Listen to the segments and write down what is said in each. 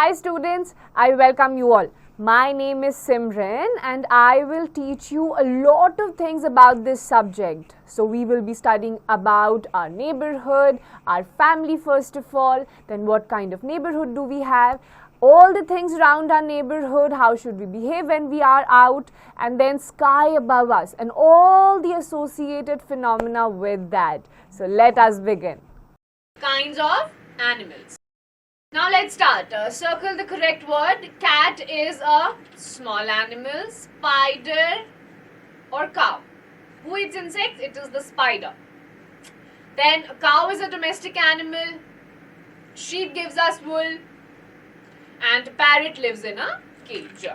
Hi students, I welcome you all. My name is Simran and I will teach you a lot of things about this subject. So we will be studying about our neighborhood, our family first of all, then what kind of neighborhood do we have, all the things around our neighborhood, how should we behave when we are out, and then sky above us and all the associated phenomena with that. So let us begin. Kinds of animals. Now let's start. Circle the correct word. Cat is a small animal. Spider or cow. Who eats insects? It is the spider. Then cow is a domestic animal. Sheep gives us wool. And parrot lives in a cage.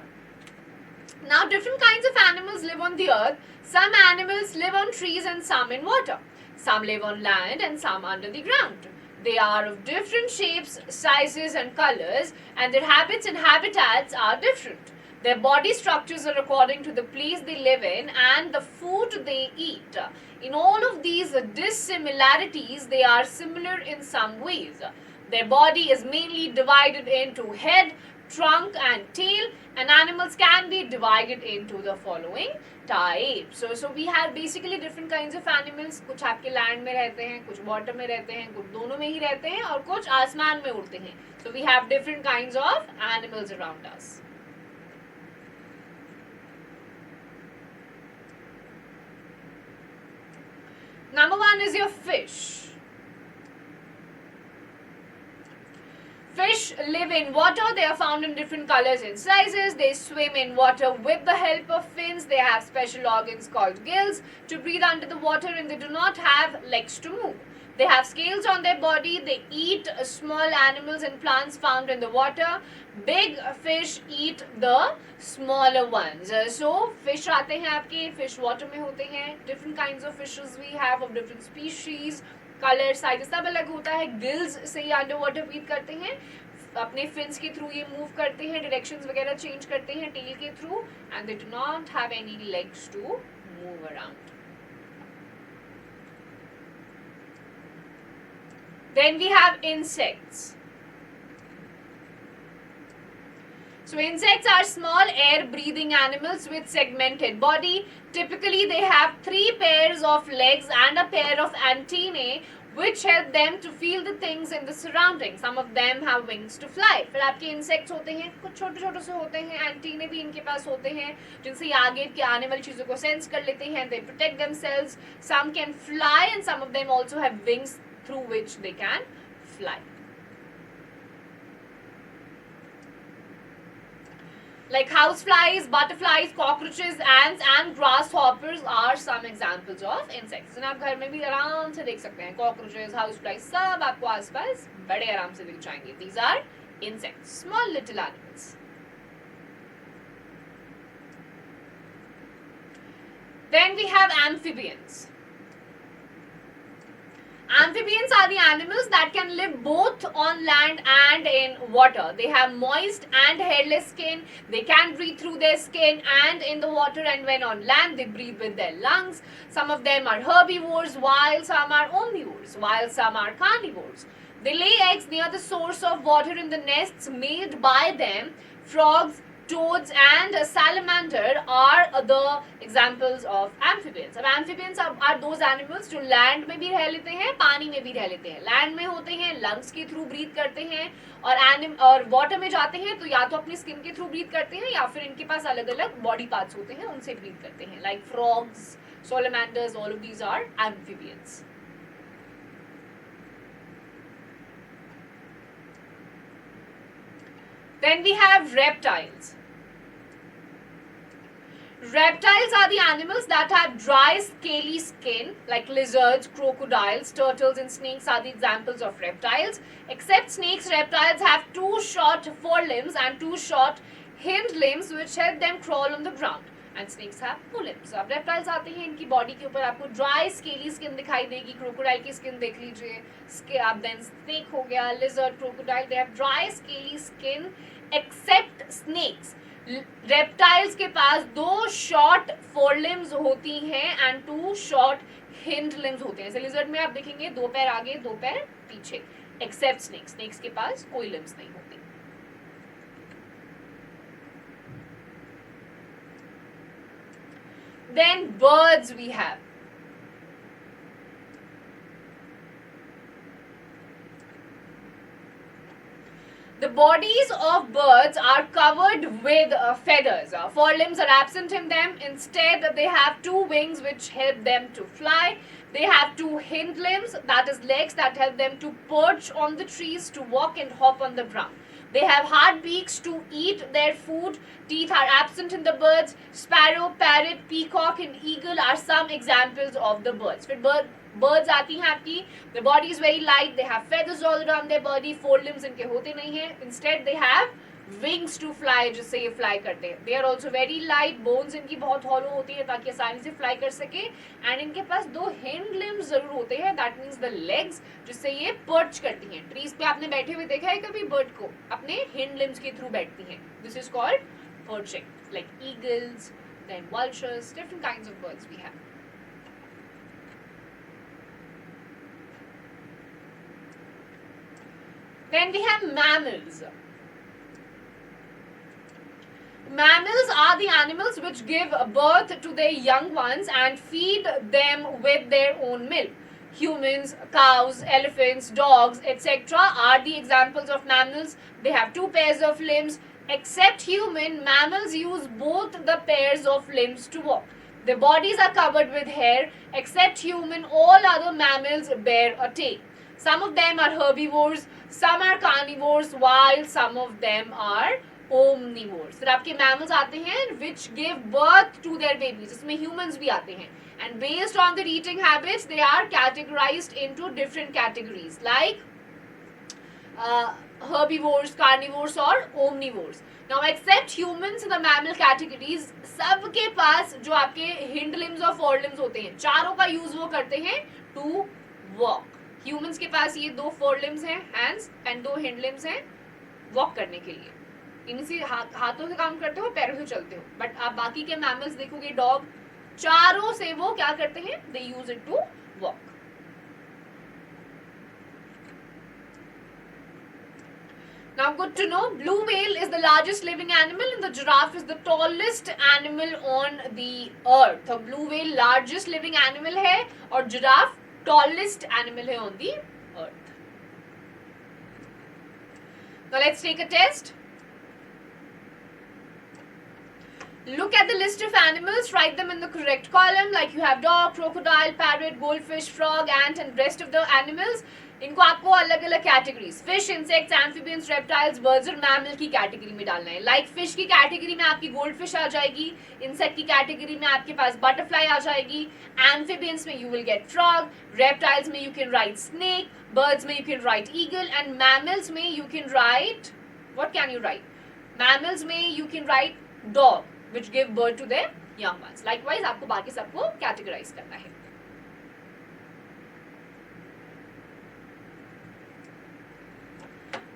Now different kinds of animals live on the earth. Some animals live on trees and some in water. Some live on land and some under the ground. They are of different shapes, sizes and colors, and their habits and habitats are different. Their body structures are according to the place they live in and the food they eat. In all of these dissimilarities, they are similar in some ways. Their body is mainly divided into head, trunk and tail, and animals can be divided into the following types. So we have basically different kinds of animals. कुछ आपके land में रहते हैं, कुछ water में रहते हैं, कुछ दोनों में ही रहते हैं और कुछ आसमान में उड़ते हैं. So we have different kinds of animals around us. Number one is your fish. Fish live in water. They are found in different colors and sizes. They swim in water with the help of fins. They have special organs called gills to breathe under the water, and they do not have legs to move. They have scales on their body. They eat small animals and plants found in the water. Big fish eat the smaller ones. So fish आते हैं आपके, fish water में होते हैं. Different kinds of fishes we have of different species. Colour size सब अलग होता है. गिल्स से ही अंडर वाटर ब्रीथ करते हैं, अपने फिन्स के थ्रू ये मूव करते हैं, डायरेक्शंस वगैरह चेंज करते हैं टेल के थ्रू, and they do not have any legs to move around. Then we have insects. So insects are small air-breathing animals with segmented body. Typically, they have 3 pairs of legs and a pair of antennae which help them to feel the things in the surroundings. Some of them have wings to fly. फिर आपके insects होते हैं, कुछ छोटे-छोटे से होते हैं, antennae भी इनके पास होते हैं, जिनसे ये आगे की आने वाली चीज़ों को sense कर लेते हैं. They protect themselves. Some can fly and some of them also have wings through which they can fly. Like houseflies, butterflies, cockroaches, ants and grasshoppers are some examples of insects. आप घर में भी आराम से देख सकते हैं. Cockroaches, houseflies, सब आपको आसपास बड़े आराम से दिख जाएंगे. These are insects, small little animals. Then we have amphibians. Amphibians are the animals that can live both on land and in water. They have moist and hairless skin. They can breathe through their skin and in the water, and when on land they breathe with their lungs. Some of them are herbivores while some are omnivores, while some are carnivores. They lay eggs near the source of water in the nests made by them. Frogs, toads and salamander are the examples of amphibians. अब amphibians are those animals जो land में भी रह लेते हैं, पानी में भी रह लेते हैं. land में होते हैं, lungs के थ्रू breathe करते हैं, और water में जाते हैं तो या तो अपनी skin के थ्रू breathe करते हैं या फिर इनके पास अलग अलग body parts होते हैं, उनसे breathe करते हैं. like frogs, salamanders, all of these are amphibians. Then we have reptiles. Reptiles are the animals that have dry, scaly skin, like lizards, crocodiles, turtles, and snakes are the examples of reptiles. Except snakes, reptiles have 2 short forelimbs and 2 short hind limbs which help them crawl on the ground. And snakes have 2 limbs. अब reptiles आते हैं, इनकी body के ऊपर आपको dry, scaly skin दिखाई देगी. Crocodile की skin देख लीजिए. अब then snake हो गया, lizard, crocodile. They have dry, scaly skin. Except snakes. Reptiles के पास 2 short forelimbs होती हैं and 2 short hind limbs होते हैं. जैसे lizard में आप देखेंगे 2 पैर आगे, 2 पैर पीछे. Except snakes. Snakes के पास कोई limbs नहीं होती. Then birds we have. The bodies of birds are covered with feathers. Forelimbs are absent in them. Instead, they have two wings which help them to fly. They have two hind limbs, that is legs, that help them to perch on the trees, to walk and hop on the ground. They have hard beaks to eat their food. Teeth are absent in the birds. Sparrow, parrot, peacock and eagle are some examples of the birds. फिर birds आती हैं आपकी. The body is very light. They have feathers all around their body. Four limbs इनके होते नहीं हैं. Instead they have wings to fly, जिससे ये fly करते हैं. They are also very light. Bones इनकी बहुत hollow होती है ताकि आसानी से fly कर सके. And इनके पास दो hind limbs जरूर होते हैं. That means the legs, जिससे ये perch करती हैं. Trees पे आपने बैठे हुए देखा है कभी bird को? अपने hind limbs के through बैठती हैं. This is called perching. Like eagles, then vultures, different kinds of birds we have. Then we have mammals. Mammals are the animals which give birth to their young ones and feed them with their own milk. Humans, cows, elephants, dogs, etc. are the examples of mammals. They have two pairs of limbs. Except human, mammals use both the pairs of limbs to walk. Their bodies are covered with hair. Except human, all other mammals bear a tail. Some of them are herbivores, some are carnivores, while some of them are omnivores. फिर आपके mammals आते हैं which give birth to their babies, जिसमें humans भी आते हैं. And based on their eating habits, they are categorized into different categories like herbivores, carnivores और omnivores. Now except humans in the mammal categories, सबके पास जो आपके hind limbs और fore limbs होते हैं, चारों का use वो करते हैं to walk. Humans के पास ये दो fore limbs हैं, hands, and दो hind limbs हैं walk करने के लिए. इनसे हाथों से काम करते हो, पैरों से चलते हो. बट आप बाकी के mammals देखोगे, डॉग, चारों से वो क्या करते हैं? They use it to walk. Now good to know, blue whale is the largest living animal and the giraffe is the tallest animal on the earth. तो blue whale largest living animal है और giraffe tallest animal है on the earth. Now let's take a test. Look at the list of animals, write them in the correct column, like you have dog, crocodile, parrot, goldfish, frog, ant and rest of the animals. इनको आपको अलग अलग categories, fish, insects, amphibians, reptiles, birds और mammal की category में डालना है. Like fish की कैटेगरी में आपकी गोल्ड फिश आ जाएगी, इंसेक्ट की कैटेगरी में आपके पास बटरफ्लाई आ जाएगी, एम्फीबियंस में you will get frog, reptiles में you can write snake, birds में you can write eagle and mammals में you can write, what can you write? Mammals में you can write dog which give birth to their young ones. Likewise आपको बाकी सबको categorise करना है.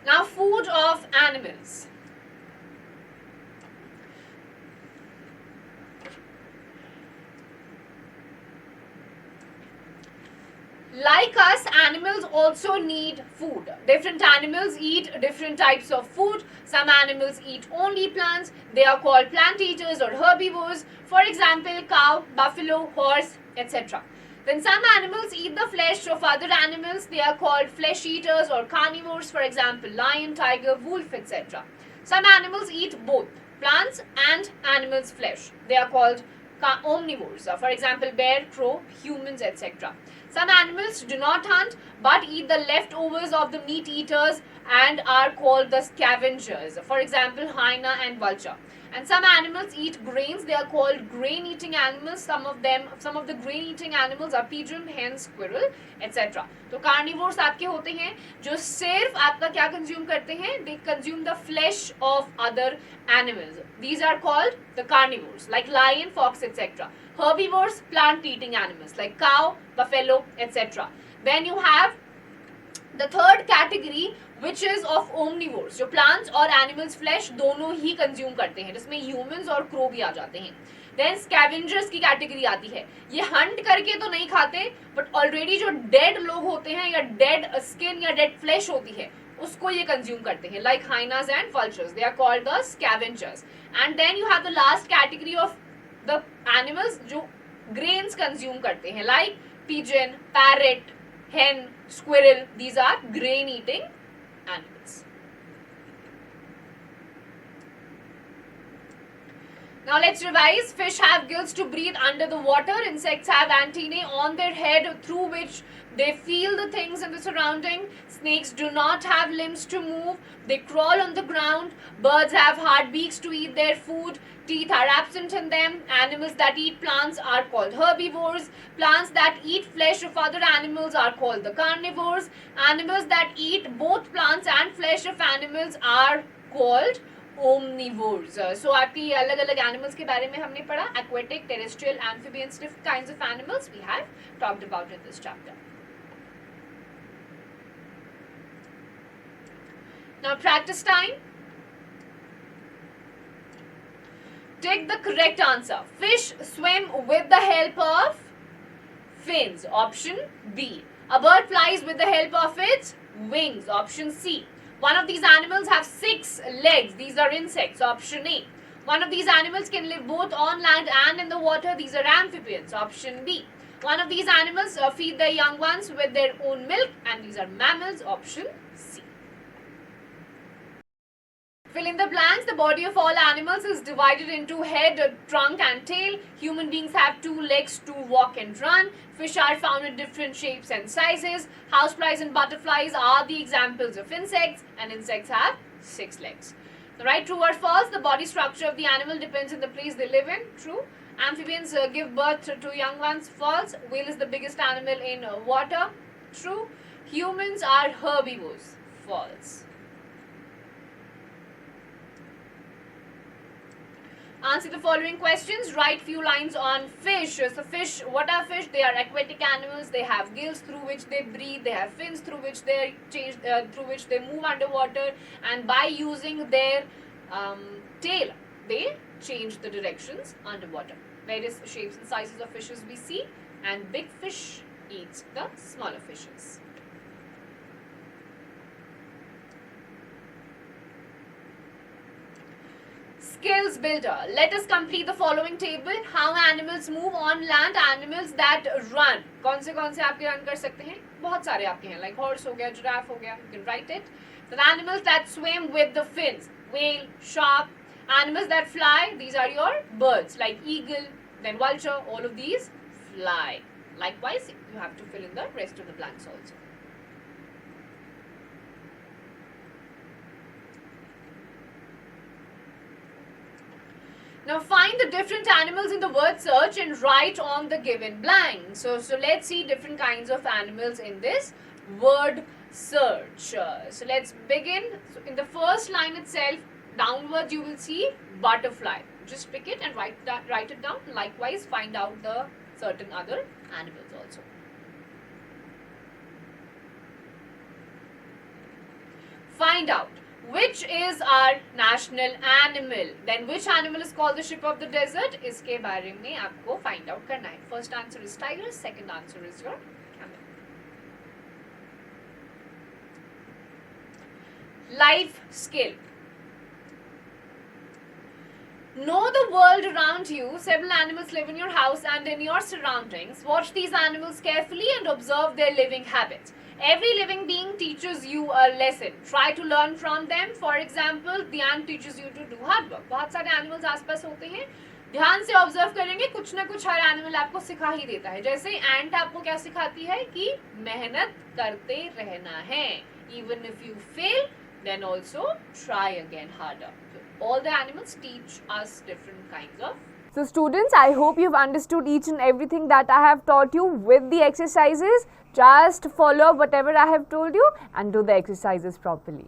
Now food of animals. Like us, animals also need food. Different animals eat different types of food. Some animals eat only plants. They are called plant eaters or herbivores. For example, cow, buffalo, horse, etc. Then some animals eat the flesh of other animals. They are called flesh eaters or carnivores. For example, lion, tiger, wolf, etc. Some animals eat both plants and animals' flesh. They are called omnivores. For example, bear, crow, humans, etc. Some animals do not hunt but eat the leftovers of the meat eaters and are called the scavengers. For example, hyena and vulture. And some animals eat grains. They are called grain-eating animals. Some of the grain-eating animals are pigeon, hen, squirrel, etc. तो carnivores आपके होते हैं जो सिर्फ आपका क्या consume करते हैं? They consume the flesh of other animals. These are called the carnivores, like lion, fox, etc. Herbivores, plant-eating animals like cow, buffalo, etc. Then you have the third category, which is of omnivores, जो plants और animals flesh दोनों ही consume करते हैं, जिसमें humans और crow भी आ जाते हैं. Then scavengers की category आती है. ये hunt करके तो नहीं खाते, but already जो dead लोग होते हैं या dead skin या dead flesh होती है, उसको ये consume करते हैं, like hyenas and vultures. They are called the scavengers. And then you have the last category of the animals जो grains consume करते हैं, like pigeon, parrot, hen, squirrel. These are grain eating animals. Now let's revise. Fish have gills to breathe under the water. Insects have antennae on their head through which they feel the things in the surrounding. Snakes do not have limbs to move. They crawl on the ground. Birds have hard beaks to eat their food. Teeth are absent in them. Animals that eat plants are called herbivores. Plants that eat flesh of other animals are called the carnivores. Animals that eat both plants and flesh of animals are called omnivores. So आपकी अलग अलग animals के बारे में हमने पढ़ा. Aquatic, terrestrial, amphibians, different kinds of animals we have talked about in this chapter. Now practice time. Take the correct answer. Fish swim with the help of fins. Option B. A bird flies with the help of its wings. Option C. One of these animals have 6 legs. These are insects. Option A. One of these animals can live both on land and in the water. These are amphibians. Option B. One of these animals feed their young ones with their own milk, and these are mammals. Option C. Fill in the blanks. The body of all animals is divided into head, trunk and tail. Human beings have 2 legs to walk and run. Fish are found in different shapes and sizes. Houseflies and butterflies are the examples of insects, and insects have 6 legs. The right, true or false? The body structure of the animal depends on the place they live in. True. Amphibians give birth to young ones. False. Whale is the biggest animal in water. True. Humans are herbivores. False. Answer the following questions. Write few lines on fish. So fish, what are fish? They are aquatic animals. They have gills through which they breathe. They have fins through which they move underwater, and by using their tail, they change the directions underwater. Various shapes and sizes of fishes we see, and big fish eats the smaller fishes. Skills builder. Let us complete the following table. How animals move on land. Animals that run. कौन से आपके run कर सकते हैं? बहुत सारे आपके हैं. Like horse हो गया, giraffe हो गया. You can write it. The animals that swim with the fins. Whale, shark. Animals that fly. These are your birds. Like eagle, then vulture. All of these fly. Likewise, you have to fill in the rest of the blanks also. Now find the different animals in the word search and write on the given blank. So let's see different kinds of animals in this word search. So let's begin. So in the first line itself, downwards you will see butterfly. Just pick it and write it down. Likewise, find out the certain other animals also. Find out which is our national animal. Then which animal is called the ship of the desert? इसके बारे में आपको find out करना है. First answer is tiger. Second answer is your camel. Life skill. Know the world around you. Several animals live in your house and in your surroundings. Watch these animals carefully and observe their living habits. Every living being teaches you a lesson. Try to learn from them. For example, the ant teaches you to do hard work. बहुत सारे animals आसपास होते हैं. ध्यान से observe करेंगे, कुछ ना कुछ हर एनिमल आपको सिखा ही देता है. जैसे एंट आपको क्या सिखाती है कि मेहनत करते रहना है. Even if you fail, then also try again harder. So all the animals teach us different kinds of. So students, I hope you've understood each and everything that I have taught you with the exercises. Just follow whatever I have told you and do the exercises properly.